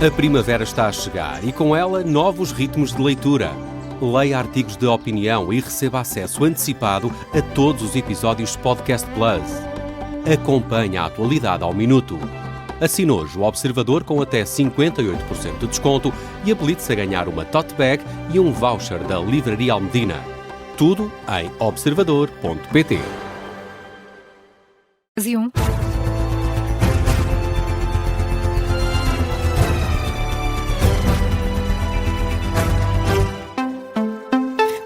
A primavera está a chegar e com ela novos ritmos de leitura. Leia artigos de opinião e receba acesso antecipado a todos os episódios Podcast Plus. Acompanhe a atualidade ao minuto. Assine hoje o Observador com até 58% de desconto e habilite-se a ganhar uma tote bag e um voucher da Livraria Almedina. Tudo em observador.pt.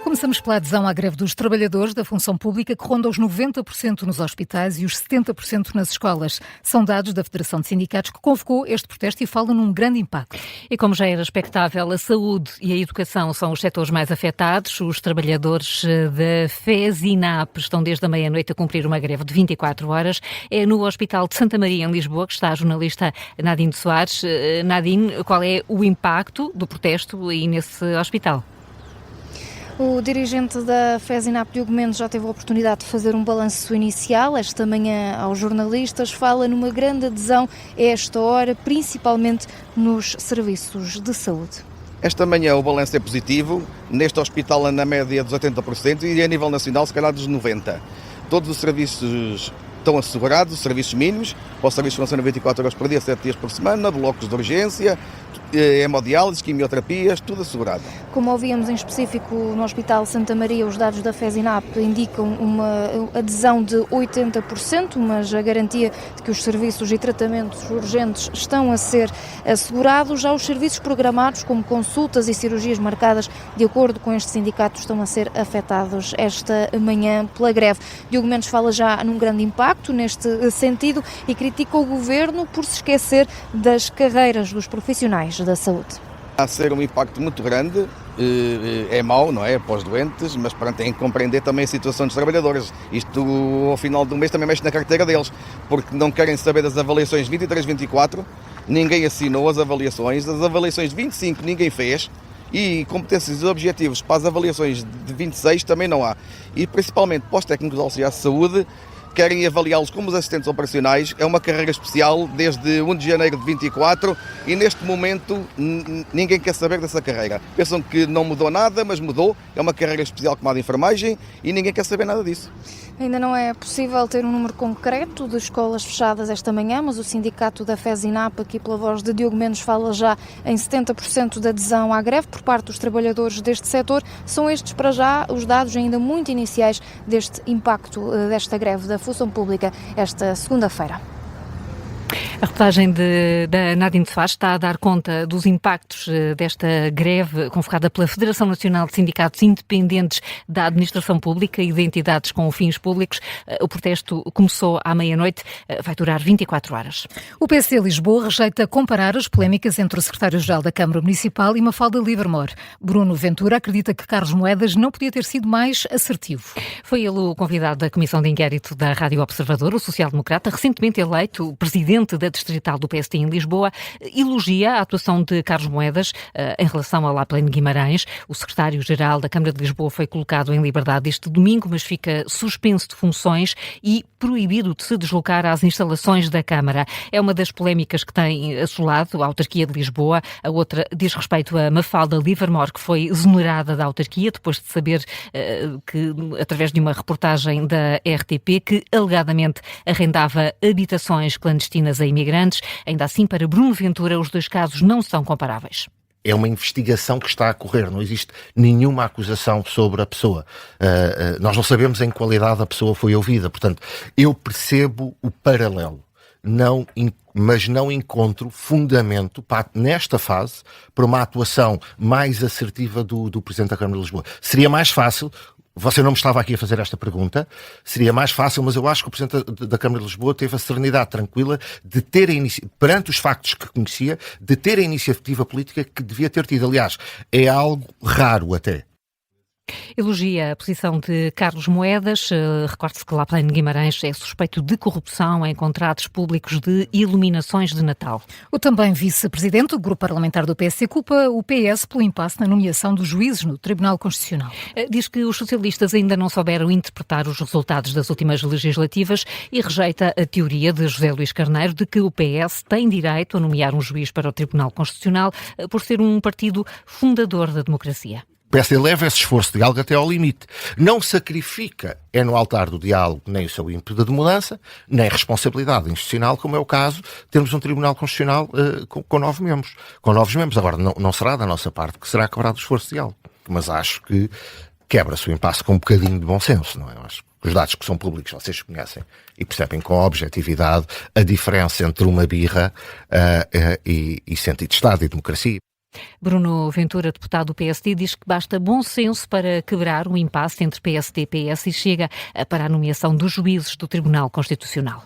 Começamos pela adesão à greve dos trabalhadores da função pública, que ronda os 90% nos hospitais e os 70% nas escolas. São dados da Federação de Sindicatos, que convocou este protesto e fala num grande impacto. E como já era expectável, a saúde e a educação são os setores mais afetados. Os trabalhadores da FESINAP estão desde a meia-noite a cumprir uma greve de 24 horas. É no Hospital de Santa Maria, em Lisboa, que está a jornalista Nadine Soares. Nadine, qual é o impacto do protesto aí nesse hospital? O dirigente da FESINAP, Diogo Mendes, já teve a oportunidade de fazer um balanço inicial esta manhã aos jornalistas. Fala numa grande adesão a esta hora, principalmente nos serviços de saúde. Esta manhã o balanço é positivo, neste hospital na média dos 80% e a nível nacional se calhar dos 90%. Todos os serviços estão assegurados, os serviços mínimos, o serviço funciona 24 horas por dia, 7 dias por semana, blocos de urgência, hemodiálise, quimioterapias, tudo assegurado. Como ouvíamos em específico no Hospital Santa Maria, os dados da FESINAP indicam uma adesão de 80%, mas a garantia de que os serviços e tratamentos urgentes estão a ser assegurados. Já os serviços programados, como consultas e cirurgias marcadas, de acordo com este sindicato, estão a ser afetados esta manhã pela greve. Diogo Mendes fala já num grande impacto neste sentido e critica o Governo por se esquecer das carreiras dos profissionais da saúde. A ser um impacto muito grande, é mau, não é, para os doentes, mas pronto, tem que compreender também a situação dos trabalhadores. Isto, ao final do mês, também mexe na carteira deles, porque não querem saber das avaliações 23-24, ninguém assinou as avaliações 25 ninguém fez, e competências e objetivos para as avaliações de 26 também não há. E principalmente para os técnicos de auxiliares de saúde, querem avaliá-los como os assistentes operacionais. É uma carreira especial desde 1 de janeiro de 24 e neste momento ninguém quer saber dessa carreira. Pensam que não mudou nada, mas mudou. É uma carreira especial como a de enfermagem e ninguém quer saber nada disso. Ainda não é possível ter um número concreto de escolas fechadas esta manhã, mas o sindicato da FESINAP, aqui pela voz de Diogo Mendes, fala já em 70% de adesão à greve por parte dos trabalhadores deste setor. São estes, para já, os dados ainda muito iniciais deste impacto desta greve da função pública esta segunda-feira. A reportagem da Nadine Soares está a dar conta dos impactos desta greve convocada pela Federação Nacional de Sindicatos Independentes da Administração Pública e de entidades com fins públicos. O protesto começou à meia-noite, vai durar 24 horas. O PC Lisboa rejeita comparar as polémicas entre o secretário-geral da Câmara Municipal e Mafalda Livermore. Bruno Ventura acredita que Carlos Moedas não podia ter sido mais assertivo. Foi ele o convidado da Comissão de Inquérito da Rádio Observador, o social-democrata, recentemente eleito presidente da Distrital do PSD em Lisboa, elogia a atuação de Carlos Moedas em relação a Laplane Guimarães. O secretário-geral da Câmara de Lisboa foi colocado em liberdade este domingo, mas fica suspenso de funções e proibido de se deslocar às instalações da Câmara. É uma das polémicas que tem assolado a autarquia de Lisboa. A outra diz respeito a Mafalda Livermore, que foi exonerada da autarquia depois de saber que, através de uma reportagem da RTP, que alegadamente arrendava habitações clandestinas a imigrantes. Ainda assim, para Bruno Ventura, os dois casos não são comparáveis. É uma investigação que está a correr, não existe nenhuma acusação sobre a pessoa. Nós não sabemos em que qualidade a pessoa foi ouvida, portanto, eu percebo o paralelo, mas não encontro fundamento nesta fase para uma atuação mais assertiva do Presidente da Câmara de Lisboa. Seria mais fácil. Você não me estava aqui a fazer esta pergunta, seria mais fácil, mas eu acho que o Presidente da Câmara de Lisboa teve a serenidade tranquila de ter perante os factos que conhecia, de ter a iniciativa política que devia ter tido. Aliás, é algo raro até. Elogia a posição de Carlos Moedas. Recorde-se que Laplane Guimarães é suspeito de corrupção em contratos públicos de iluminações de Natal. O também vice-presidente do grupo parlamentar do PSD culpa o PS pelo impasse na nomeação dos juízes no Tribunal Constitucional. Diz que os socialistas ainda não souberam interpretar os resultados das últimas legislativas e rejeita a teoria de José Luís Carneiro de que o PS tem direito a nomear um juiz para o Tribunal Constitucional por ser um partido fundador da democracia. O PSD leva esse esforço de diálogo até ao limite. Não sacrifica, no altar do diálogo, nem o seu ímpeto de mudança, nem a responsabilidade institucional, como é o caso de termos um Tribunal Constitucional com 9 membros. Com novos membros. Agora, não será da nossa parte que será quebrado o esforço de diálogo. Mas acho que quebra-se o impasse com um bocadinho de bom senso, não é? Eu acho que os dados que são públicos, vocês conhecem e percebem com objetividade a diferença entre uma birra e sentido de Estado e democracia. Bruno Ventura, deputado do PSD, diz que basta bom senso para quebrar o impasse entre PSD, PS e Chega para a nomeação dos juízes do Tribunal Constitucional.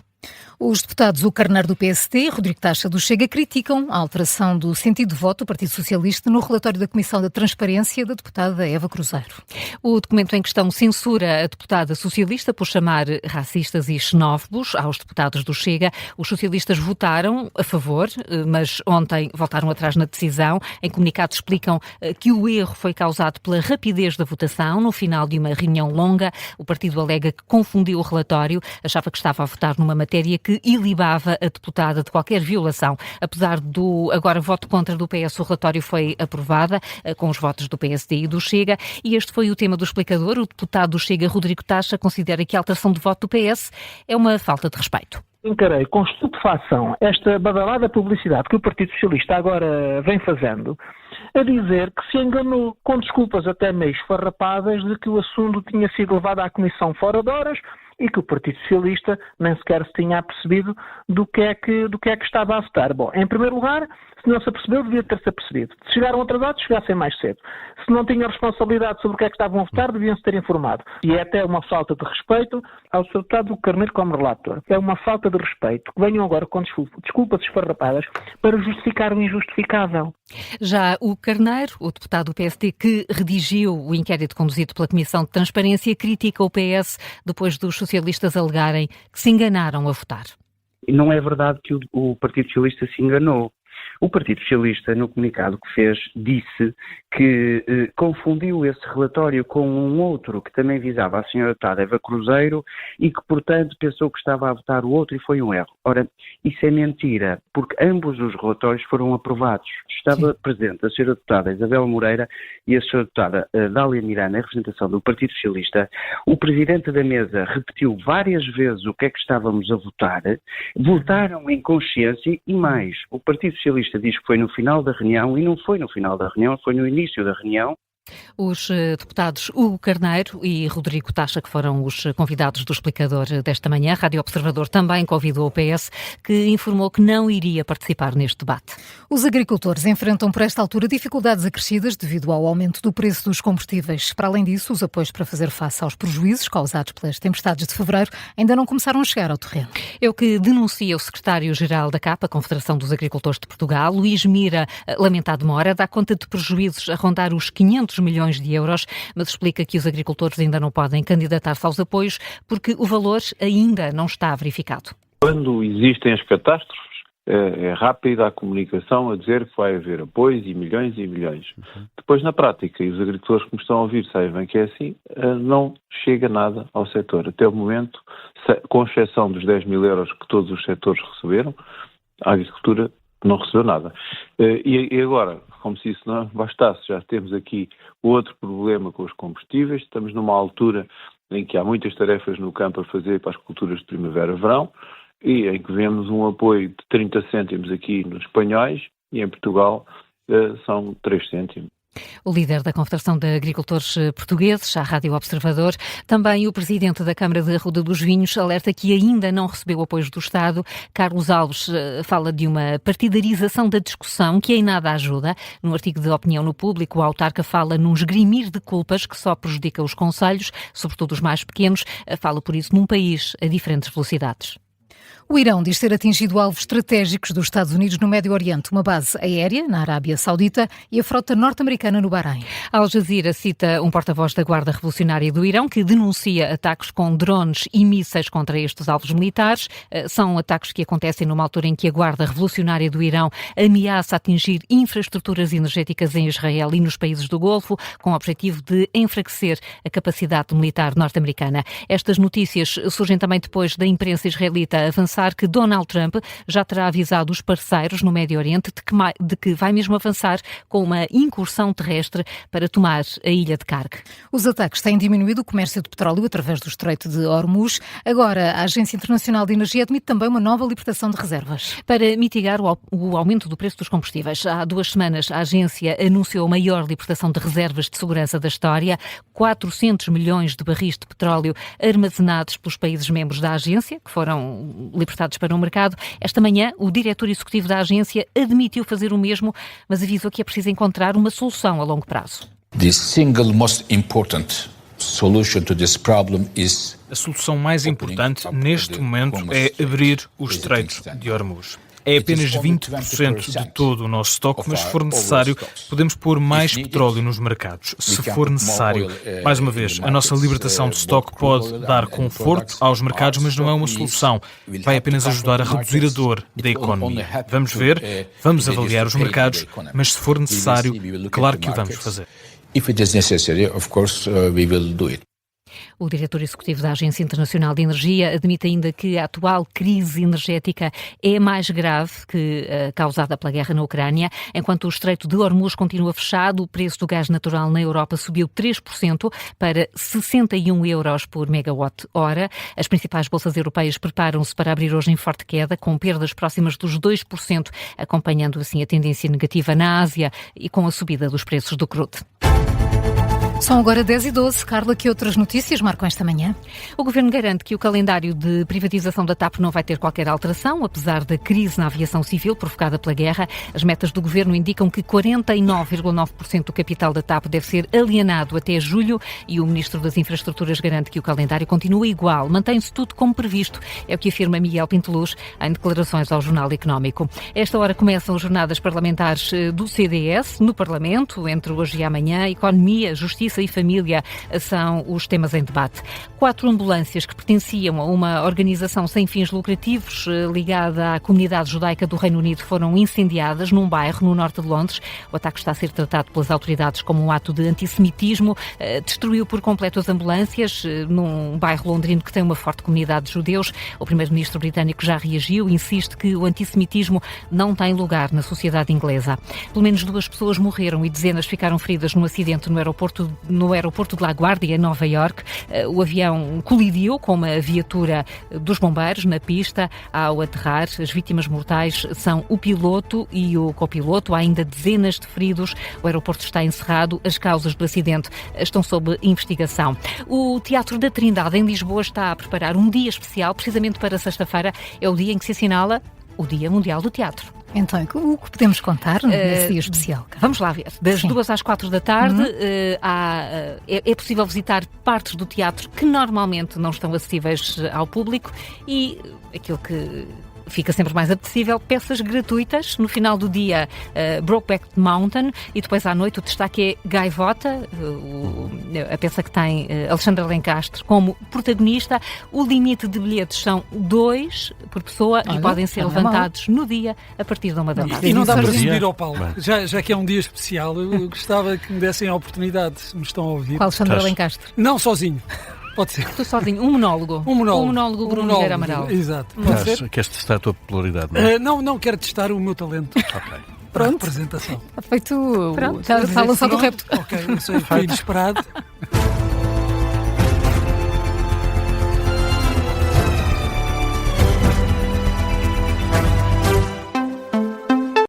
Os deputados Hugo Carneiro do PSD e Rodrigo Taxa do Chega criticam a alteração do sentido de voto do Partido Socialista no relatório da Comissão da Transparência da deputada Eva Cruzeiro. O documento em questão censura a deputada socialista por chamar racistas e xenófobos aos deputados do Chega. Os socialistas votaram a favor, mas ontem voltaram atrás na decisão. Em comunicado explicam que o erro foi causado pela rapidez da votação no final de uma reunião longa. O partido alega que confundiu o relatório, achava que estava a votar numa matéria que ilibava a deputada de qualquer violação. Apesar do agora voto contra do PS, o relatório foi aprovado com os votos do PSD e do Chega, e este foi o tema do explicador. O deputado do Chega, Rodrigo Taxa, considera que a alteração de voto do PS é uma falta de respeito. Encarei com estupefação esta badalada publicidade que o Partido Socialista agora vem fazendo, a dizer que se enganou, com desculpas até meio esfarrapadas, de que o assunto tinha sido levado à Comissão fora de horas e que o Partido Socialista nem sequer se tinha apercebido do que é que estava a votar. Bom, em primeiro lugar, se não se apercebeu, devia ter-se apercebido. Se chegaram atrasados, chegassem mais cedo. Se não tinham responsabilidade sobre o que é que estavam a votar, deviam-se ter informado. E é até uma falta de respeito ao Sr. Deputado Carneiro como relator. É uma falta de respeito que venham agora com desculpas esfarrapadas para justificar o injustificável. Já o Carneiro, o deputado do PSD que redigiu o inquérito conduzido pela Comissão de Transparência, critica o PS depois dos socialistas alegarem que se enganaram a votar. Não é verdade que o Partido Socialista se enganou. O Partido Socialista, no comunicado que fez, disse que confundiu esse relatório com um outro que também visava a senhora deputada Eva Cruzeiro e que, portanto, pensou que estava a votar o outro e foi um erro. Ora, isso é mentira, porque ambos os relatórios foram aprovados. Estava presente a senhora deputada Isabel Moreira e a senhora deputada Dália Miranda, em representação do Partido Socialista. O presidente da mesa repetiu várias vezes o que é que estávamos a votar. Votaram em consciência e mais. O Partido Socialista diz que foi no final da reunião e não foi no final da reunião, foi no início da reunião. Os deputados Hugo Carneiro e Rodrigo Taxa, que foram os convidados do explicador desta manhã. A Rádio Observador também convidou o PS, que informou que não iria participar neste debate. Os agricultores enfrentam por esta altura dificuldades acrescidas devido ao aumento do preço dos combustíveis. Para além disso, os apoios para fazer face aos prejuízos causados pelas tempestades de fevereiro ainda não começaram a chegar ao terreno. É o que denuncia o secretário-geral da CAP, a Confederação dos Agricultores de Portugal. Luís Mira lamenta a demora, dá conta de prejuízos a rondar os 500 milhões de euros, mas explica que os agricultores ainda não podem candidatar-se aos apoios porque o valor ainda não está verificado. Quando existem as catástrofes, é rápida a comunicação a dizer que vai haver apoios e milhões e milhões. Depois, na prática, e os agricultores que me estão a ouvir sabem que é assim, não chega nada ao setor. Até o momento, com exceção dos 10 mil euros que todos os setores receberam, a agricultura não recebeu nada. E agora, como se isso não bastasse, já temos aqui outro problema com os combustíveis. Estamos numa altura em que há muitas tarefas no campo a fazer para as culturas de primavera-verão e em que vemos um apoio de 30 cêntimos aqui nos espanhóis e em Portugal são 3 cêntimos. O líder da Confederação de Agricultores Portugueses, à Rádio Observador, também o presidente da Câmara de Arruda dos Vinhos, alerta que ainda não recebeu apoios do Estado. Carlos Alves fala de uma partidarização da discussão que em nada ajuda. No artigo de opinião no Público, o autarca fala num esgrimir de culpas que só prejudica os concelhos, sobretudo os mais pequenos. Fala, por isso, num país a diferentes velocidades. O Irão diz ter atingido alvos estratégicos dos Estados Unidos no Médio Oriente, uma base aérea na Arábia Saudita e a frota norte-americana no Bahrein. Al Jazeera cita um porta-voz da Guarda Revolucionária do Irão que denuncia ataques com drones e mísseis contra estes alvos militares. São ataques que acontecem numa altura em que a Guarda Revolucionária do Irão ameaça atingir infraestruturas energéticas em Israel e nos países do Golfo, com o objetivo de enfraquecer a capacidade militar norte-americana. Estas notícias surgem também depois da imprensa israelita avançar que Donald Trump já terá avisado os parceiros no Médio Oriente de que vai mesmo avançar com uma incursão terrestre para tomar a ilha de Karg. Os ataques têm diminuído o comércio de petróleo através do Estreito de Hormuz. Agora, a Agência Internacional de Energia admite também uma nova libertação de reservas. Para mitigar o aumento do preço dos combustíveis, há 2 semanas a agência anunciou a maior libertação de reservas de segurança da história, 400 milhões de barris de petróleo armazenados pelos países membros da agência, que foram libertados para o mercado. Esta manhã, o diretor executivo da agência admitiu fazer o mesmo, mas avisou que é preciso encontrar uma solução a longo prazo. The single most important solution to this problem is a solução mais importante neste momento é abrir o Estreito de Hormuz. É apenas 20% de todo o nosso estoque, mas se for necessário, podemos pôr mais petróleo nos mercados. Se for necessário. Mais uma vez, a nossa libertação de estoque pode dar conforto aos mercados, mas não é uma solução. Vai apenas ajudar a reduzir a dor da economia. Vamos ver, vamos avaliar os mercados, mas se for necessário, claro que o vamos fazer. If it is necessary, of course, we will do it. O diretor executivo da Agência Internacional de Energia admite ainda que a atual crise energética é mais grave que causada pela guerra na Ucrânia. Enquanto o Estreito de Hormuz continua fechado, o preço do gás natural na Europa subiu 3% para 61 euros por megawatt-hora. As principais bolsas europeias preparam-se para abrir hoje em forte queda, com perdas próximas dos 2%, acompanhando assim a tendência negativa na Ásia e com a subida dos preços do crudo. São agora 10h12. Carla, que outras notícias marcam esta manhã? O Governo garante que o calendário de privatização da TAP não vai ter qualquer alteração, apesar da crise na aviação civil provocada pela guerra. As metas do Governo indicam que 49,9% do capital da TAP deve ser alienado até julho e o Ministro das Infraestruturas garante que o calendário continua igual. Mantém-se tudo como previsto, é o que afirma Miguel Pinteluz em declarações ao Jornal Económico. A esta hora começam as jornadas parlamentares do CDS no Parlamento, entre hoje e amanhã. Economia, Justiça e Família são os temas em debate. 4 ambulâncias que pertenciam a uma organização sem fins lucrativos ligada à comunidade judaica do Reino Unido foram incendiadas num bairro no norte de Londres. O ataque está a ser tratado pelas autoridades como um ato de antissemitismo. Destruiu por completo as ambulâncias num bairro londrino que tem uma forte comunidade de judeus. O primeiro-ministro britânico já reagiu e insiste que o antissemitismo não tem lugar na sociedade inglesa. Pelo menos 2 pessoas morreram e dezenas ficaram feridas num acidente no aeroporto de LaGuardia, em Nova Iorque. O avião colidiu com uma viatura dos bombeiros na pista ao aterrar. As vítimas mortais são o piloto e o copiloto. Há ainda dezenas de feridos. O aeroporto está encerrado. As causas do acidente estão sob investigação. O Teatro da Trindade, em Lisboa, está a preparar um dia especial, precisamente para sexta-feira. É o dia em que se assinala o Dia Mundial do Teatro. Então, o que podemos contar nesse dia especial? Vamos lá ver. Das 2 às 4 da tarde é possível visitar partes do teatro que normalmente não estão acessíveis ao público e aquilo que fica sempre mais apetecível, peças gratuitas. No final do dia, Brokeback Mountain, e depois à noite o destaque é Gaivota, a peça que tem Alexandre Alencastre como protagonista. O limite de bilhetes são 2 por pessoa e podem ser levantados no dia a partir de 1 da tarde. E não dá para subir ao palco. Já que é um dia especial, eu gostava que me dessem a oportunidade, se me estão a ouvir. Qual Alexandre Alencastre? Não sozinho. Pode ser. Tu sozinho, um monólogo. Um monólogo Bruno Nogueira Amaral. Exato. Queres testar a tua popularidade, não é? Não quero testar o meu talento. Ok. Pronto. Apresentação. Feito. Está lançado o repto. Ok, eu sei, foi inesperado.